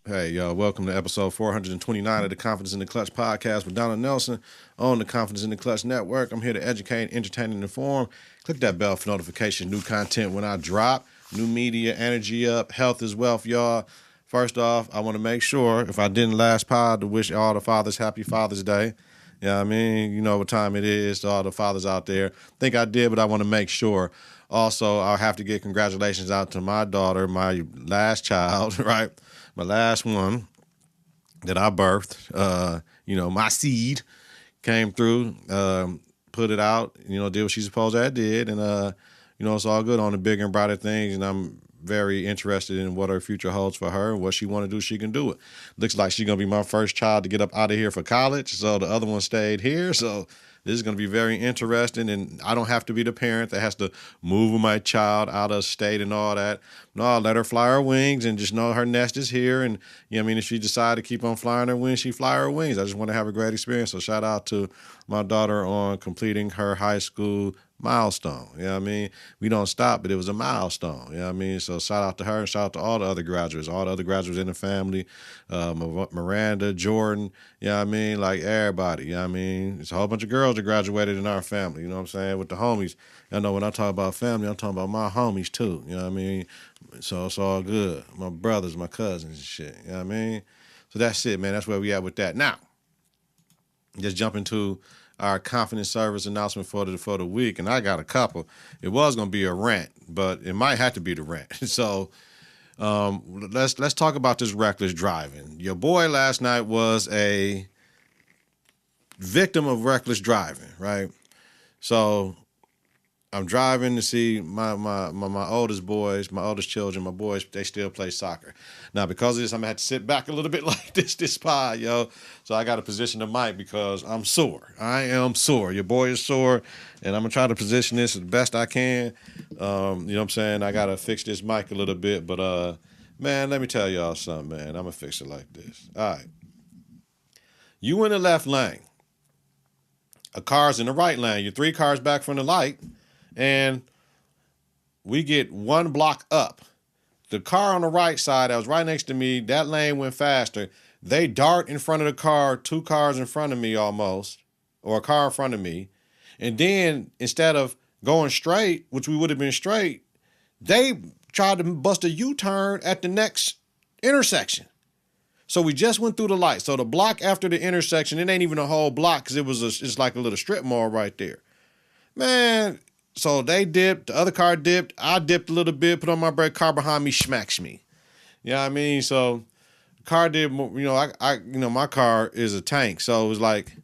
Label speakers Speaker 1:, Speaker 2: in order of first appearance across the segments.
Speaker 1: Hey, y'all, welcome to episode 429 of the Konfidence in the Klutch Podcast with Donald Nelson on the Konfidence in the Klutch Network. I'm here to educate, entertain, and inform. Click that bell for notification, new content when I drop, new media, energy up, health is wealth, y'all. First off, I want to make sure, if I didn't last pod, to wish all the fathers happy Father's Day. You know what I mean? You know what time it is to all the fathers out there. Think I did, but I want to make sure. Also, I'll have to give congratulations out to my daughter, my last child, right? My last one that I birthed, my seed came through, put it out, did what she's supposed to have did. And, it's all good on the bigger and brighter things. And I'm very interested in what her future holds for her and what she want to do. She can do it. Looks like she's going to be my first child to get up out of here for college. So the other one stayed here. So this is going to be very interesting, and I don't have to be the parent that has to move my child out of state and all that. No, I'll let her fly her wings and just know her nest is here. And, if she decide to keep on flying her wings, she fly her wings. I just want to have a great experience. So shout out to my daughter on completing her high school milestone. We don't stop, but it was a milestone. So shout out to her and shout out to all the other graduates in the family, Miranda, Jordan, like everybody. It's a whole bunch of girls that graduated in our family, with the homies. I know when I talk about family, I'm talking about my homies too, So it's all good. My brothers, my cousins and shit, So that's it, man. That's where we at with that. Now, just jump into our Konfident Service Announcement for the week, and I got a couple. It was going to be a rant, but it might have to be the rant. So let's talk about this reckless driving. Your boy last night was a victim of reckless driving, right? So I'm driving to see my oldest boys, my oldest children, my boys, they still play soccer. Now, because of this, I'm going to have to sit back a little bit like this pod, yo. So I got to position the mic because I'm sore. I am sore. Your boy is sore, and I'm going to try to position this as best I can. You know what I'm saying? I got to fix this mic a little bit, but, man, let me tell y'all something, man. I'm going to fix it like this. All right. You in the left lane. A car's in the right lane. You're 3 cars back from the light. And we get 1 block up. The car on the right side that was right next to me, that lane went faster. They dart in front of the car, 2 cars in front of me almost, or a car in front of me. And then instead of going straight, which we would have been straight, they tried to bust a U-turn at the next intersection. So we just went through the light. So the block after the intersection, it ain't even a whole block because it's like a little strip mall right there. Man, so they dipped, the other car dipped, I dipped a little bit, put on my brake, car behind me smacks me. You know what I mean? So the car did, my car is a tank. So it was like,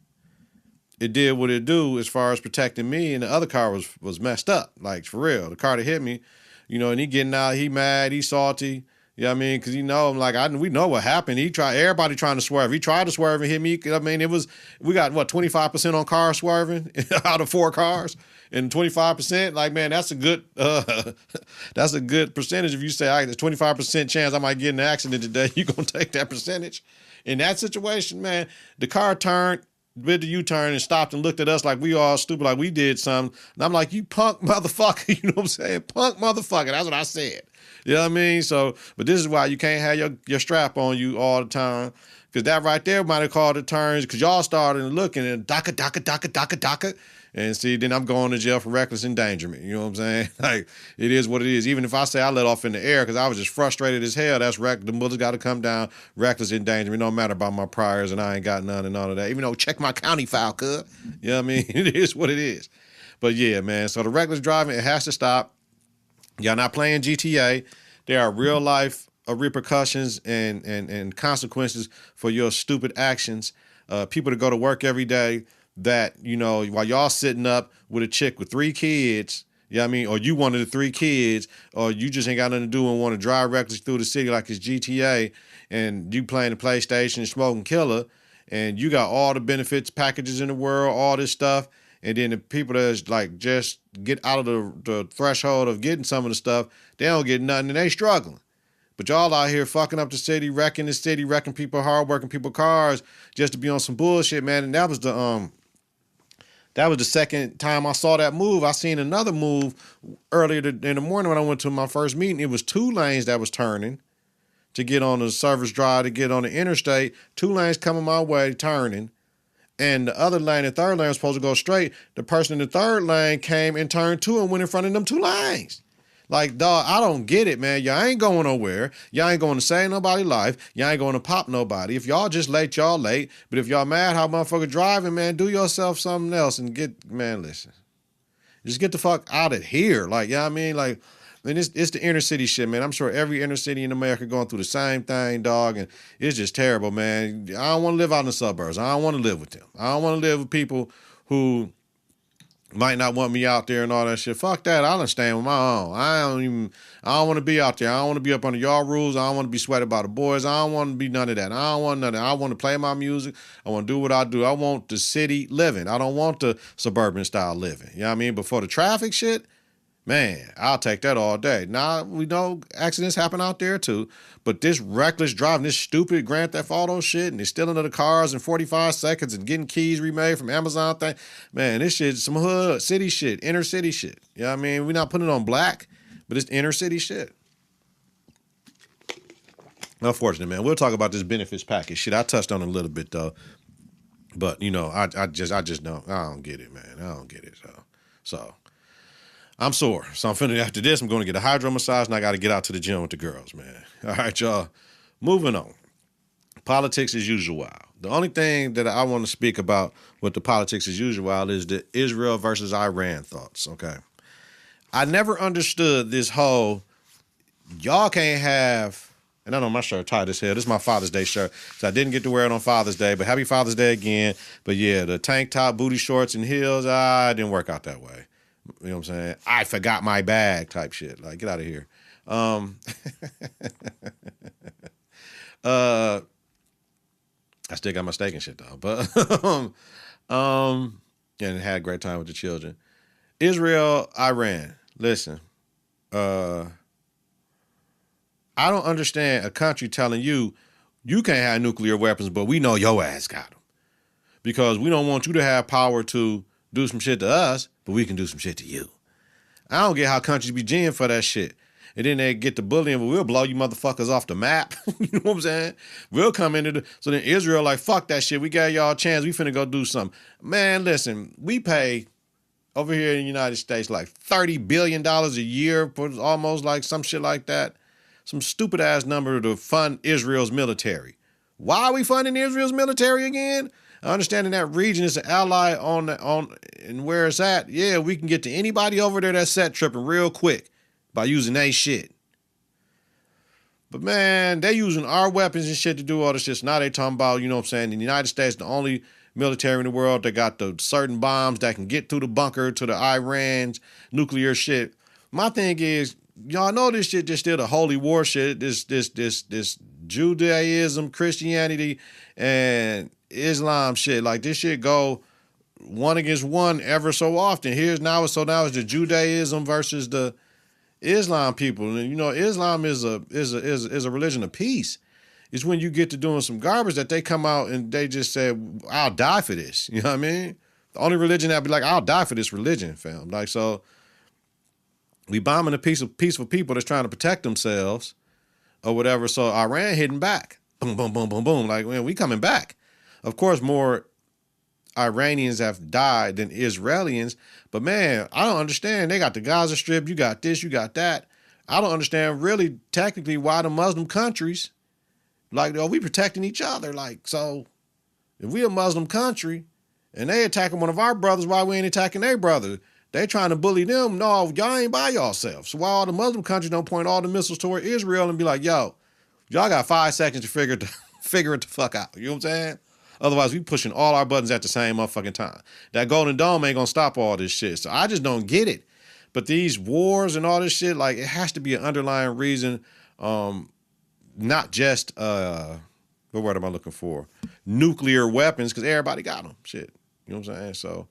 Speaker 1: it did what it do as far as protecting me, and the other car was messed up, like for real. The car that hit me, and he getting out, he mad, he salty. You know what I mean? Because, we know what happened. Everybody trying to swerve. He tried to swerve and hit me. We got, 25% on cars swerving out of 4 cars? And 25%, like, man, that's a good percentage. If you say, all right, there's 25% chance I might get in an accident today, you're going to take that percentage. In that situation, man, the car turned, did the U-turn and stopped and looked at us like we all stupid, like we did something. And I'm like, you punk motherfucker. You know what I'm saying? Punk motherfucker. That's what I said. You know what I mean? So, but this is why you can't have your strap on you all the time. Because that right there might have called the turns because y'all started looking and DACA. And see, then I'm going to jail for reckless endangerment. You know what I'm saying? Like, it is what it is. Even if I say I let off in the air because I was just frustrated as hell, that's the bullets got to come down. Reckless endangerment. It don't matter about my priors and I ain't got none and all of that. Even though check my county file, cuz. You know what I mean? It is what it is. But yeah, man. So the reckless driving, it has to stop. Y'all not playing GTA. There are real life repercussions and consequences for your stupid actions. People that go to work every day that, while y'all sitting up with a chick with 3 kids, you know what I mean? Or you one of the 3 kids, or you just ain't got nothing to do and want to drive reckless through the city like it's GTA, and you playing the PlayStation and smoking killer, and you got all the benefits packages in the world, all this stuff, and then the people that's like just get out of the threshold of getting some of the stuff, they don't get nothing and they struggling. But y'all out here fucking up the city, wrecking people, hardworking people cars just to be on some bullshit, man. And that was the second time I saw that move. I seen another move earlier in the morning when I went to my first meeting. It was 2 lanes that was turning to get on the service drive, to get on the interstate. 2 lanes coming my way, turning. And the other lane, the third lane, was supposed to go straight. The person in the third lane came and turned 2 and went in front of them 2 lanes. Like, dog, I don't get it, man. Y'all ain't going nowhere. Y'all ain't going to save nobody's life. Y'all ain't going to pop nobody. If y'all just late, y'all late. But if y'all mad how motherfucker driving, man, do yourself something else and listen. Just get the fuck out of here. Like, you know what I mean? Like, and it's the inner city shit, man. I'm sure every inner city in America going through the same thing, dog, and it's just terrible, man. I don't want to live out in the suburbs. I don't want to live with them. I don't want to live with people who might not want me out there and all that shit. Fuck that. I'll stand with my own. I don't want to be out there. I don't want to be up under y'all rules. I don't want to be sweated by the boys. I don't want to be none of that. I don't want none of that. I want to play my music. I want to do what I do. I want the city living. I don't want the suburban style living. You know what I mean? But for the traffic shit, man, I'll take that all day. Now, we know accidents happen out there too, but this reckless driving, this stupid Grand Theft Auto shit, and they're stealing the cars in 45 seconds and getting keys remade from Amazon thing, man, this shit is some hood city shit, inner city shit. You know what I mean? We're not putting it on black, but it's inner city shit. Unfortunate, man. We'll talk about this benefits package shit. I touched on it a little bit though, but you know, I just don't get it, man. I don't get it. So. I'm sore. So I'm finna, after this, I'm going to get a hydro massage and I got to get out to the gym with the girls, man. All right, y'all. Moving on. Politics as usual. The only thing that I want to speak about with the politics as usual is the Israel versus Iran thoughts, okay? I never understood this whole, y'all can't have, and I know my shirt tight as hell. This is my Father's Day shirt, so I didn't get to wear it on Father's Day, but happy Father's Day again. But yeah, the tank top, booty shorts, and heels, it didn't work out that way. You know what I'm saying? I forgot my bag type shit. Like, get out of here. I still got my steak and shit though. But and had a great time with the children. Israel, Iran. Listen, I don't understand a country telling you can't have nuclear weapons, but we know your ass got them. Because we don't want you to have power to do some shit to us, but we can do some shit to you. I don't get how countries be geeing for that shit. And then they get the bullying, but we'll blow you motherfuckers off the map. You know what I'm saying? We'll come into so then Israel like, fuck that shit. We got y'all a chance. We finna go do something. Man, listen, we pay over here in the United States like $30 billion a year for almost like some shit like that. Some stupid ass number to fund Israel's military. Why are we funding Israel's military again? Understanding that region is an ally on and where it's at, yeah, we can get to anybody over there that's set tripping real quick by using they shit. But man, they using our weapons and shit to do all this shit. So now they talking about, you know what I'm saying, in the United States, the only military in the world that got the certain bombs that can get through the bunker to the Iran's nuclear shit. My thing is, y'all know this shit just still the holy war shit. This Judaism, Christianity, and Islam shit. Like this shit go one against one ever so often. Now it's the Judaism versus the Islam people. And you know, Islam is a religion of peace. It's when you get to doing some garbage that they come out and they just say, I'll die for this. You know what I mean? The only religion that be like, I'll die for this religion, fam. Like, so we bombing a piece of peaceful people that's trying to protect themselves or whatever. So Iran hitting back. Boom, boom, boom, boom, boom. Like, man, we coming back. Of course, more Iranians have died than Israelis, but man, I don't understand. They got the Gaza Strip, you got this, you got that. I don't understand really technically why the Muslim countries, like, are we protecting each other? Like, so if we a Muslim country and they attacking one of our brothers, why we ain't attacking their brother? They trying to bully them. No, y'all ain't by yourselves. So why all the Muslim countries don't point all the missiles toward Israel and be like, yo, y'all got 5 seconds to figure it the fuck out. You know what I'm saying? Otherwise, we pushing all our buttons at the same motherfucking time. That Golden Dome ain't gonna stop all this shit. So I just don't get it. But these wars and all this shit, like, it has to be an underlying reason, not just, what word am I looking for? Nuclear weapons, because everybody got them. Shit. You know what I'm saying? So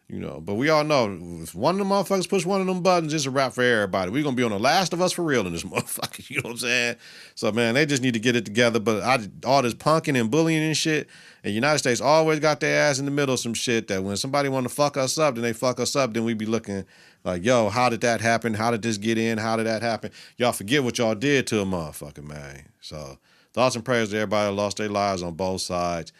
Speaker 1: You know, but we all know if one of them motherfuckers push one of them buttons, it's a wrap for everybody. We're going to be on The Last of Us for real in this motherfucker. You know what I'm saying? So, man, they just need to get it together. But all this punking and bullying and shit, and the United States always got their ass in the middle of some shit that when somebody want to fuck us up, then they fuck us up, then we be looking like, yo, how did that happen? How did this get in? How did that happen? Y'all forget what y'all did to a motherfucker, man. So, thoughts and prayers to everybody that lost their lives on both sides.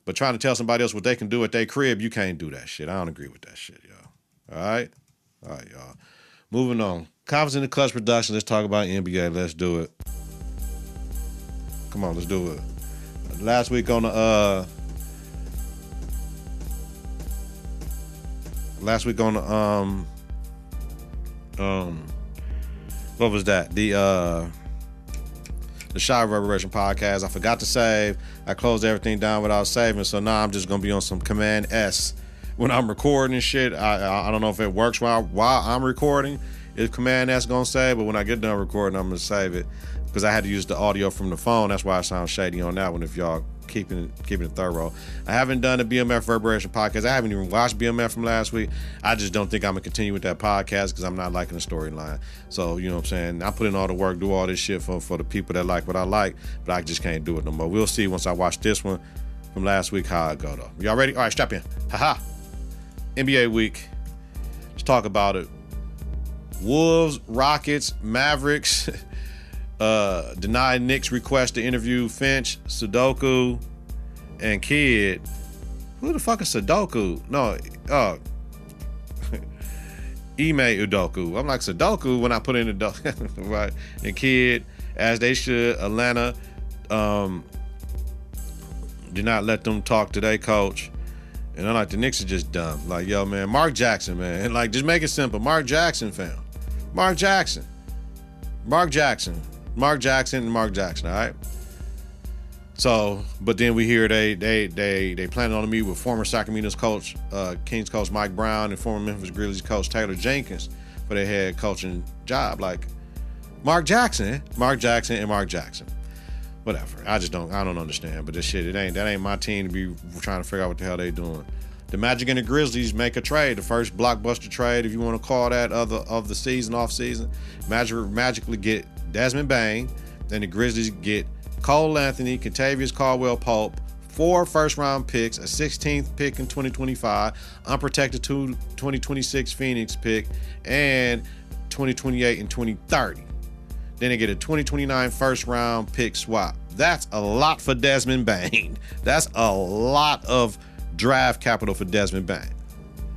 Speaker 1: But trying to tell somebody else what they can do at their crib, you can't do that shit. I don't agree with that shit, y'all. All right? All right, y'all. Moving on. Confidence in the Klutch production. Let's talk about NBA. Let's do it. Come on, let's do it. Last week on the what was that? The Shot Reverberation podcast. I forgot to save. I closed everything down without saving, so now I'm just gonna be on some Command S when I'm recording and shit. I don't know if it works while I'm recording. Is Command S gonna save? But when I get done recording, I'm gonna save it because I had to use the audio from the phone. That's why I sound shady on that one. If y'all keeping it thorough. I haven't done a BMF Reverberation podcast. I haven't even watched BMF from last week. I just don't think I'm gonna continue with that podcast because I'm not liking the storyline. So, you know what I'm saying? I put in all the work, do all this shit for the people that like what I like, but I just can't do it no more. We'll see once I watch this one from last week how it go though. Y'all ready? All right, strap in. Haha. NBA week. Let's talk about it. Wolves, Rockets, Mavericks. Denied Knicks request to interview Finch, Sudoku, and Kid. Who the fuck is Sudoku? No, Ime Udoku. I'm like Sudoku when I put in the right. And Kid, as they should. Atlanta did not let them talk to their coach. And I'm like, the Knicks are just dumb. Like, yo, man, Mark Jackson, man. Like, just make it simple. Mark Jackson, fam. Mark Jackson, all right? So, but then we hear they planning on to meet with former Sacramento's coach, Kings coach Mike Brown, and former Memphis Grizzlies coach Taylor Jenkins for their head coaching job. Like, Mark Jackson. Whatever. I don't understand. But this shit, that ain't my team to be trying to figure out what the hell they doing. The Magic and the Grizzlies make a trade, the first blockbuster trade, if you want to call that, of the season, off season. Magically get Desmond Bane, and the Grizzlies get Cole Anthony, Kentavious Caldwell-Pope, 4 first-round picks, a 16th pick in 2025, unprotected 2026 Phoenix pick, and 2028 and 2030. Then they get a 2029 first-round pick swap. That's a lot for Desmond Bane. That's a lot of draft capital for Desmond Bane.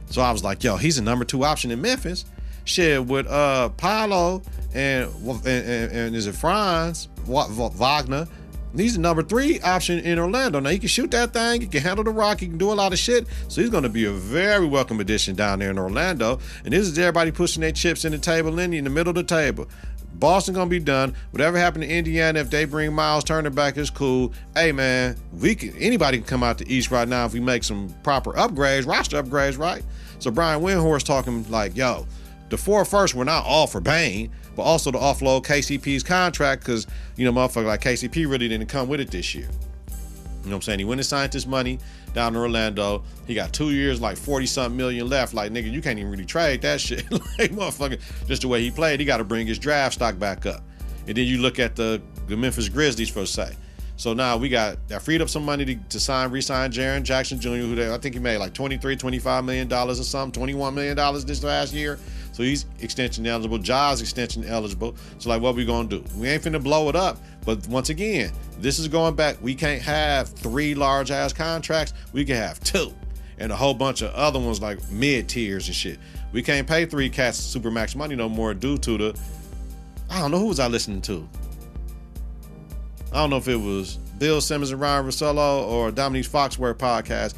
Speaker 1: So I was like, yo, he's a number 2 option in Memphis. Shit, with Paolo and is it Franz Wagner? He's the number 3 option in Orlando. Now, he can shoot that thing. He can handle the rock. He can do a lot of shit. So he's going to be a very welcome addition down there in Orlando. And this is everybody pushing their chips in the table, in the middle of the table. Boston going to be done. Whatever happened to Indiana, if they bring Miles Turner back, is cool. Hey, man, anybody can come out the East right now if we make some proper upgrades, roster upgrades, right? So Brian Windhorst talking like, yo, the 4 first were not all for Bane, but also to offload KCP's contract because, you know, motherfucker like KCP really didn't come with it this year. You know what I'm saying? He went and signed this money down in Orlando. He got 2 years, like 40-something million left. Like, nigga, you can't even really trade that shit. Like, motherfucker, just the way he played, he got to bring his draft stock back up. And then you look at the Memphis Grizzlies, for say. So now we got that freed up some money to re-sign Jaren Jackson Jr., who I think he made like $25 million or something, $21 million this last year. So he's extension eligible. Ja's extension eligible. So like, what we gonna do? We ain't finna blow it up. But once again, this is going back. We can't have 3 large ass contracts. We can have 2. And a whole bunch of other ones like mid tiers and shit. We can't pay 3 cats supermax money no more due to the, I don't know, who was I listening to? I don't know if it was Bill Simmons and Ryan Russillo or Dominique Foxworth podcast.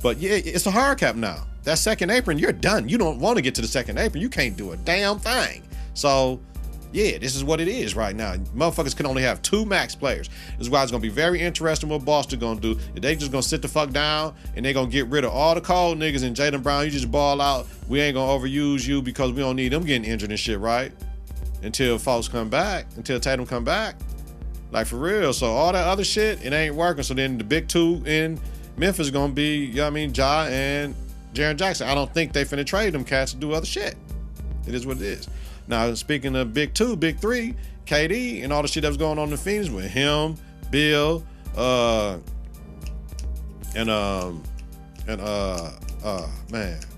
Speaker 1: But yeah, it's a hard cap now. That second apron, you're done. You don't want to get to the second apron. You can't do a damn thing. So, yeah, this is what it is right now. Motherfuckers can only have 2 max players. This is why it's going to be very interesting what Boston going to do. If they just going to sit the fuck down and they going to get rid of all the cold niggas and Jaylen Brown, you just ball out. We ain't going to overuse you because we don't need them getting injured and shit, right? Until folks come back, until Tatum come back. Like, for real. So, all that other shit, it ain't working. So, then the big 2 in Memphis is going to be, you know what I mean, Ja and Jaren Jackson. I don't think they finna trade them cats to do other shit. It is what it is. Now, speaking of big two, big three, KD and all the shit that was going on in the Phoenix with him, Bill, man,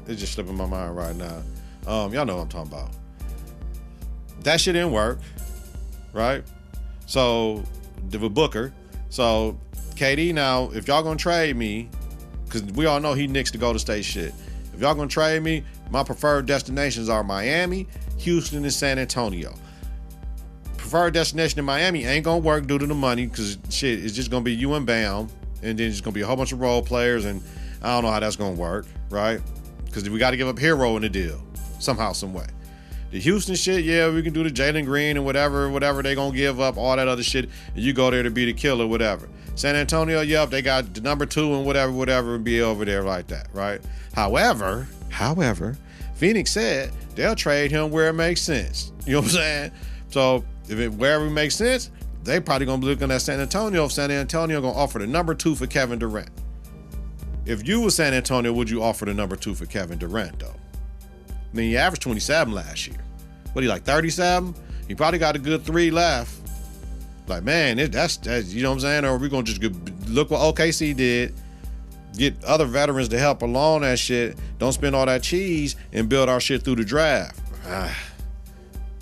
Speaker 1: it's just slipping my mind right now. Y'all know what I'm talking about. That shit didn't work, right? So, with Booker. So, KD now, if y'all gonna trade me, because we all know he Knicks to go to state shit. If y'all gonna trade me, my preferred destinations are Miami, Houston, and San Antonio. Preferred destination in Miami ain't gonna work due to the money, because shit, it's just gonna be you and Bam, and then it's gonna be a whole bunch of role players, and I don't know how that's gonna work, right? Because we got to give up Hero in the deal, somehow, some way. The Houston shit, yeah, we can do the Jalen Green and whatever they gonna give up, all that other shit, and you go there to be the killer, whatever. San Antonio, yep, they got the number 2 and whatever, and be over there like that, right? However, Phoenix said they'll trade him where it makes sense. You know what I'm saying? So wherever it makes sense, they probably gonna be looking at San Antonio. If San Antonio gonna offer the number 2 for Kevin Durant. If you were San Antonio, would you offer the number 2 for Kevin Durant, though? I mean, he averaged 27 last year. What, he like 37? He probably got a good 3 left. Like, man, that's you know what I'm saying? Or we're going to just look what OKC did. Get other veterans to help along that shit. Don't spend all that cheese and build our shit through the draft. Yeah,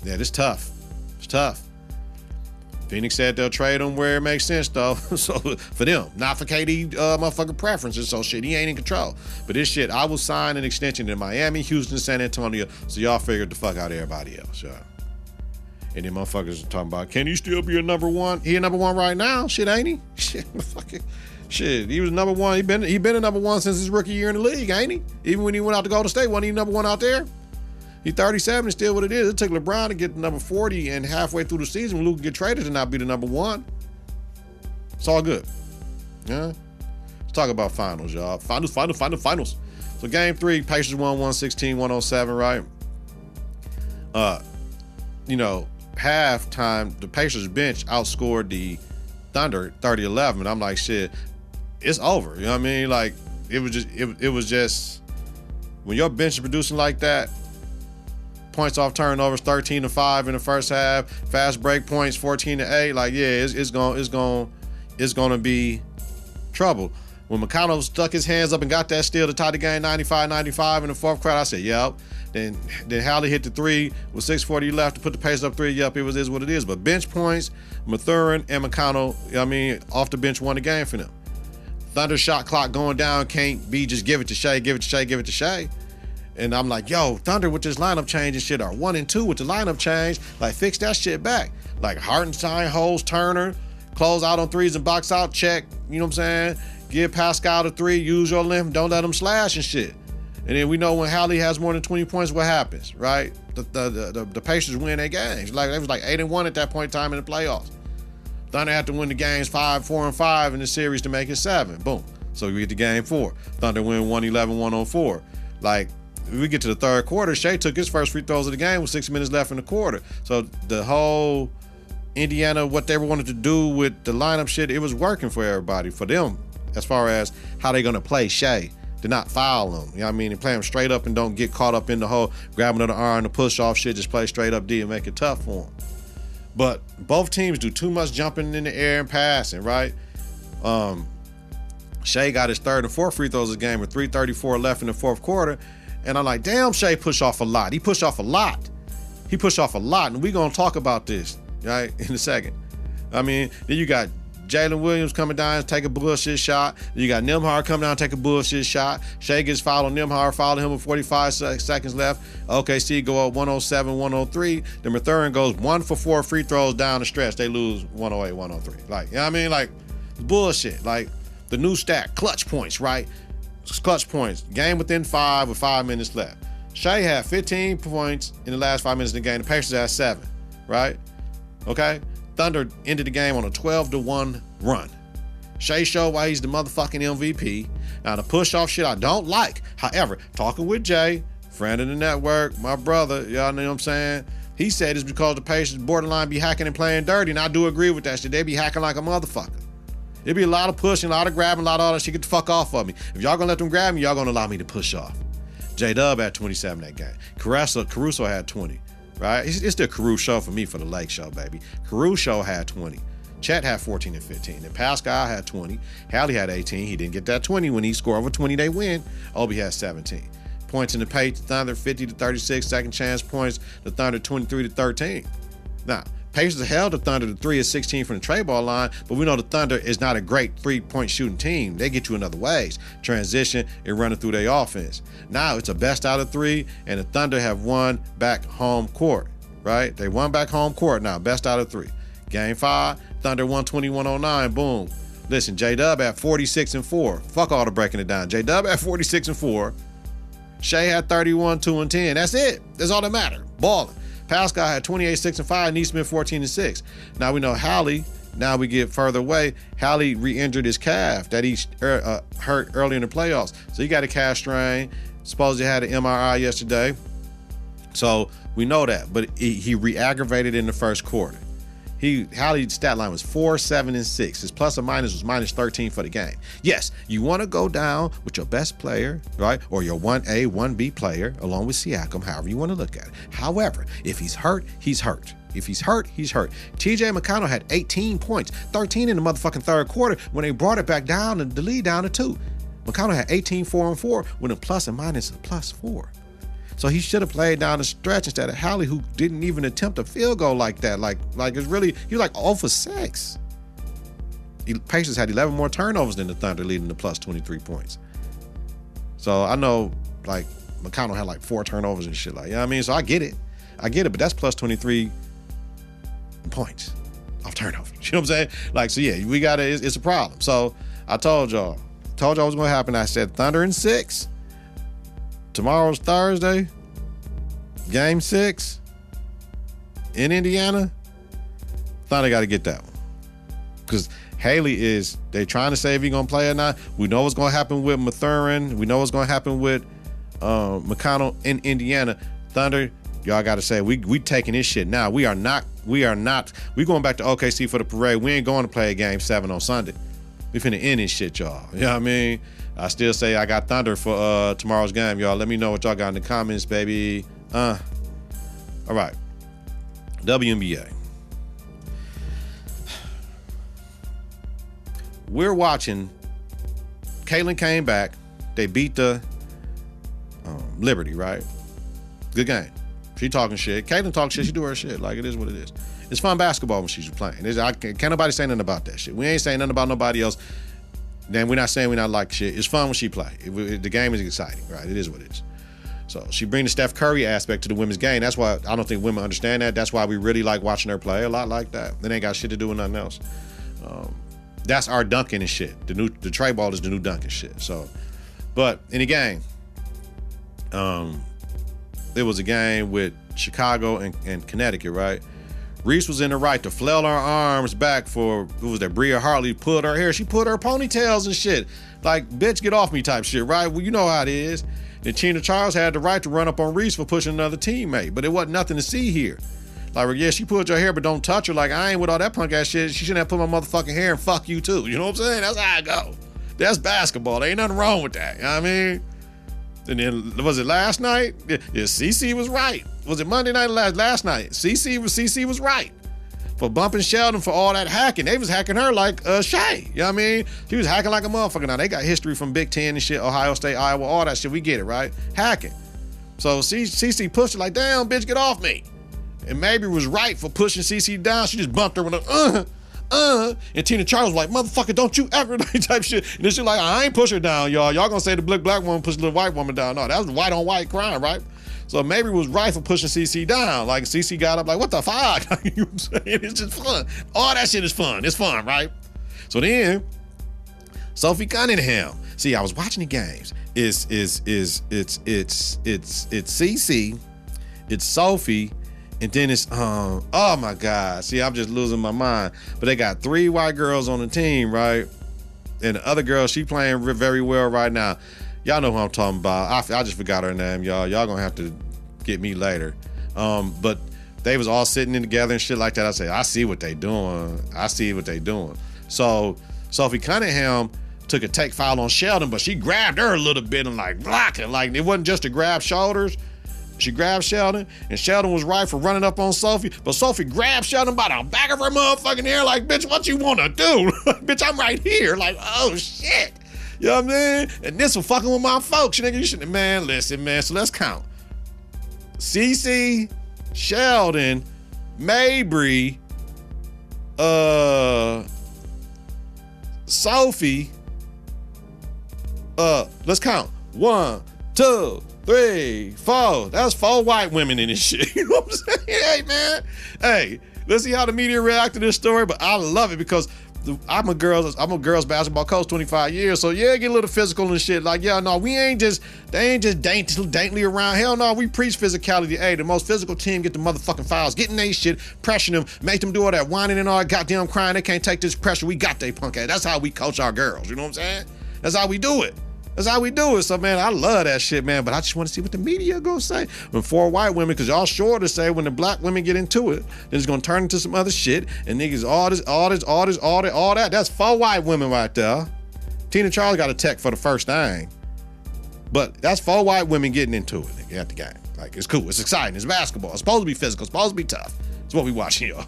Speaker 1: it's tough. It's tough. Phoenix said they'll trade him where it makes sense, though. So for them, not for KD motherfucking preferences. So shit, he ain't in control. But this shit, I will sign an extension in Miami, Houston, San Antonio. So y'all figured the fuck out everybody else. Yeah. And then motherfuckers are talking about, can he still be a number 1? He a number 1 right now? Shit, ain't he? Shit, he was number 1. He been a number 1 since his rookie year in the league, ain't he? Even when he went out to Golden State, wasn't he number 1 out there? He's 37 and still what it is. It took LeBron to get to number 40, and halfway through the season, Luka get traded to not be the number 1. It's all good. Yeah. Let's talk about finals, y'all. Finals. So game 3, Pacers won 116-107, right? Halftime, the Pacers bench outscored the Thunder 30-11. And I'm like, shit, it's over. You know what I mean? Like, it was just when your bench is producing like that. Points off turnovers, 13-5 in the first half. Fast break points, 14-8. Like, yeah, it's gonna be trouble. When McConnell stuck his hands up and got that steal to tie the game 95-95 in the fourth quarter, I said, yep. Then Howley hit the 3 with 6:40 left to put the Pacers up 3. Yep, it is what it is. But bench points, Mathurin and McConnell, off the bench won the game for them. Thunder shot clock going down, can't be just give it to Shea. And I'm like, yo, Thunder with this lineup change and shit are 1 and 2 with the lineup change. Like, fix that shit back. Like, Hartenstein, Holmes, Turner, close out on 3s and box out, check. You know what I'm saying? Give Pascal the 3, use your length, don't let him slash and shit. And then we know when Howley has more than 20 points, what happens, right? The Pacers win their games. Like, it was like 8-1 at that point in time in the playoffs. Thunder had to win the games 4-5 in the series to make it 7. Boom. So we get to game 4. Thunder win 111-104. Like, we get to the third quarter, Shea took his first free throws of the game with 6 minutes left in the quarter. So the whole Indiana, what they wanted to do with the lineup shit, it was working for everybody, for them, as far as how they're going to play Shea, to not foul him. You know what I mean? And play him straight up and don't get caught up in the whole grabbing of the arm, the push off shit, just play straight up D and make it tough for him. But both teams do too much jumping in the air and passing, right? Shea got his 3rd and 4th free throws of the game with 3:34 left in the fourth quarter. And I'm like, damn, Shea pushed off a lot. He pushed off a lot. And we're going to talk about this, right, in a second. I mean, then you got Jalen Williams coming down and take a bullshit shot. Then you got Nembhard coming down and take a bullshit shot. Shea gets fouled on Nembhard, fouled him with 45 seconds left. OKC go up 107-103. Then Mathurin goes 1 for 4 free throws down the stretch. They lose 108-103. Like, you know what I mean? Like, bullshit. Like, the new stat, clutch points, right? Clutch points. Game within 5 with 5 minutes left. Shea had 15 points in the last 5 minutes of the game. The Pacers had 7, right? Okay? Thunder ended the game on a 12-1 run. Shea showed why he's the motherfucking MVP. Now, the push-off shit I don't like. However, talking with Jay, friend of the network, my brother, y'all know what I'm saying? He said it's because the Pacers borderline be hacking and playing dirty, and I do agree with that shit. They be hacking like a motherfucker. It'd be a lot of pushing, a lot of grabbing, a lot of all that shit. Get the fuck off of me. If y'all gonna let them grab me, y'all gonna allow me to push off. J-Dub had 27 that game. Caruso had 20, right? It's the Caruso for me for the Lake Show, baby. Caruso had 20. Chet had 14 and 15. And Pascal had 20. Hallie had 18. He didn't get that 20 when he scored over 20, they win. Obi had 17. Points in the paint, the Thunder 50-36. Second chance points, the Thunder 23-13. Now, Pacers held the Thunder to 3 of 16 from the trade ball line, but we know the Thunder is not a great three-point shooting team. They get you in other ways. Transition and running through their offense. Now it's a best out of 3, and the Thunder have won back home court, right? They won back home court now, best out of 3. Game 5, Thunder 121-09, boom. Listen, J-Dub at 46 and 4. Fuck all the breaking it down. J-Dub at 46 and 4. Shea had 31, 2 and 10. That's it. That's all that matter. Balling. Pascal had 28, 6 and 5. Neesmith 14 and 6. Now we know Hallie. Now we get further away. Hallie re-injured his calf that he hurt early in the playoffs. So he got a calf strain. Supposedly had an MRI yesterday. So we know that. But he re-aggravated in the first quarter. Hallie's stat line was 4, 7, and 6. His plus or minus was minus 13 for the game. Yes, you want to go down with your best player, right? Or your 1A, 1B player, along with Siakam, however you want to look at it. However, if he's hurt, he's hurt. If he's hurt, he's hurt. TJ McConnell had 18 points, 13 in the motherfucking third quarter when they brought it back down and the lead down to 2. McConnell had 18, 4, and 4 with a plus and minus of plus 4. So he should have played down the stretch instead of Hallie, who didn't even attempt a field goal like that. Like it's really, he was like 0 for 6. Pacers had 11 more turnovers than the Thunder, leading to plus 23 points. So I know, like, McConnell had like 4 turnovers and shit. Like, you know what I mean? So I get it, but that's plus 23 points off turnovers. You know what I'm saying? Like, so yeah, we got it. It's a problem. So I told y'all what's going to happen. I said Thunder in 6. Tomorrow's Thursday, game 6 in Indiana. Thunder got to get that one. Because Haley they trying to say if he's going to play or not. We know what's going to happen with Mathurin. We know what's going to happen with McConnell in Indiana. Thunder, y'all got to say, we taking this shit now. We going back to OKC for the parade. We ain't going to play a game 7 on Sunday. We finna end this shit, y'all. You know what I mean? I still say I got Thunder for tomorrow's game, y'all. Let me know what y'all got in the comments, baby. All right. WNBA. We're watching. Caitlin came back. They beat the Liberty, right? Good game. She talking shit. Caitlin talking shit. She do her shit. Like, it is what it is. It's fun basketball when she's playing. Can't nobody say nothing about that shit. We ain't saying nothing about nobody else. Then we're not saying we not like shit. It's fun when she play. The game is exciting, right? It is what it is. So she bring the Steph Curry aspect to the women's game. That's why I don't think women understand that. That's why we really like watching her play a lot like that. It ain't got shit to do with nothing else. That's our dunking and shit. The tray ball is the new dunking shit. So, but in the game, there was a game with Chicago and Connecticut, right? Reese was in the right to flail her arms back for, who was that, Bria Hartley, pulled her hair. She pulled her ponytails and shit. Like, bitch, get off me type shit, right? Well, you know how it is. And Sheldon Charles had the right to run up on Reese for pushing another teammate, but it wasn't nothing to see here. Like, yeah, she pulled your hair, but don't touch her. Like, I ain't with all that punk ass shit. She shouldn't have pulled my motherfucking hair and fuck you too. You know what I'm saying? That's how I go. That's basketball. There ain't nothing wrong with that. You know what I mean? And then, was it last night? Yeah, CC was right. Was it Monday night or last night? CC was right for bumping Sheldon for all that hacking. They was hacking her like Shea. You know what I mean? She was hacking like a motherfucker. Now, they got history from Big Ten and shit, Ohio State, Iowa, all that shit. We get it, right? Hacking. So CC pushed her like, damn, bitch, get off me. And Mabrey was right for pushing CC down. She just bumped her with a and Tina Charles was like, motherfucker, don't you ever type shit. And then she like, I ain't push her down, y'all. Y'all gonna say the black woman pushed the little white woman down. No, that was white on white crime, right? So Mabrey was right for pushing CC down. Like, CC got up like, what the fuck? You know what I'm saying? It's just fun. All that shit is fun. It's fun, right? So then, Sophie Cunningham. See, I was watching the games. It's CC, it's Sophie, and then it's oh my God. See, I'm just losing my mind. But they got 3 white girls on the team, right? And the other girl, she playing very well right now. Y'all know who I'm talking about. I just forgot her name, y'all. Y'all gonna have to get me later. But they was all sitting in together and shit like that. I say, I see what they doing. So Sophie Cunningham took a take foul on Sheldon, but she grabbed her a little bit and like blocked it. Like it wasn't just to grab shoulders. She grabbed Sheldon, and Sheldon was right for running up on Sophie, but Sophie grabbed Sheldon by the back of her motherfucking hair like, bitch, what you want to do? Bitch, I'm right here. Like, oh, shit. You know what I mean? And this was fucking with my folks. Nigga, you shouldn't, man, listen, man. So let's count. CC, Sheldon, Mabrey, Sophie, let's count. 1, 2, 3, 4. That's 4 white women in this shit. You know what I'm saying? Hey, man. Hey, let's see how the media react to this story, but I love it because I'm a girls basketball coach 25 years, so yeah, get a little physical and shit. Like, yeah, no, they ain't just daintily around. Hell no, we preach physicality. Hey, the most physical team get the motherfucking fouls, getting they shit, pressuring them, make them do all that whining and all that goddamn crying. They can't take this pressure. We got they punk ass. That's how we coach our girls. You know what I'm saying? That's how we do it. That's how we do it. So, man, I love that shit, man. But I just want to see what the media gonna say. When 4 white women, because y'all sure to say when the black women get into it, it's gonna turn into some other shit. And niggas, all that. That's 4 white women right there. Tina Charles got a tech for the first thing. But that's 4 white women getting into it, nigga, at the game. Like, it's cool. It's exciting. It's basketball. It's supposed to be physical. It's supposed to be tough. It's what we watching, y'all.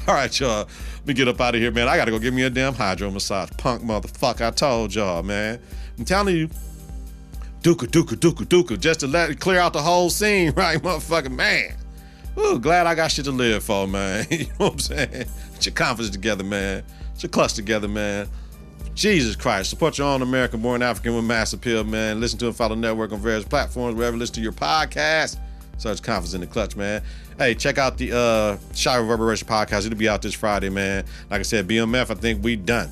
Speaker 1: All right, y'all. Let me get up out of here, man. I got to go give me a damn hydro massage. Punk motherfucker. I told y'all, man. I'm telling you. Duka. Just to let it clear out the whole scene, right, motherfucker, man. Ooh, glad I got shit to live for, man. You know what I'm saying? Get your confidence together, man. Get your clutch together, man. Jesus Christ. Support your own American-born African with mass appeal, man. Listen to and follow the network on various platforms, wherever you listen to your podcast. Search Confidence in the Clutch, man. Hey, check out the Shy Reverberation podcast. It'll be out this Friday, man. Like I said, BMF, I think we're done.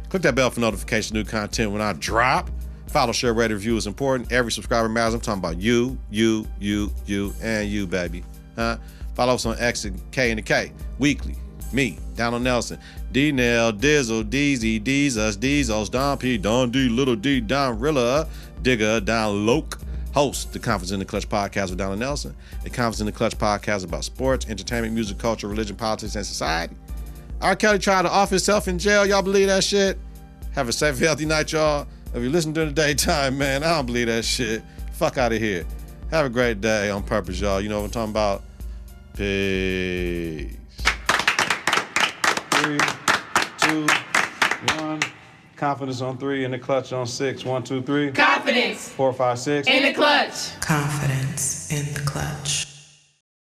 Speaker 1: Click that bell for notification, new content when I drop. Follow, share, rate, review is important. Every subscriber matters. I'm talking about you, and you, baby. Huh? Follow us on X and KITK weekly. Me, Donald Nelson, D-Nell, Dizzle, DZ, Deezus, Don P, Don D, Little D, Don Rilla, Digger, Don Loke. Host the Confidence in the Clutch podcast with Donald Nelson. The Confidence in the Clutch podcast about sports, entertainment, music, culture, religion, politics, and society. R. Kelly tried to off himself in jail. Y'all believe that shit? Have a safe, healthy night, y'all. If you listen during the daytime, man, I don't believe that shit. Fuck out of here. Have a great day on purpose, y'all. You know what I'm talking about? Peace. 3, 2, 1. Confidence on 3, in the clutch on 6. 1, 2, 3.
Speaker 2: Confidence.
Speaker 1: 4, 5, 6.
Speaker 2: In the clutch.
Speaker 3: Confidence in the clutch.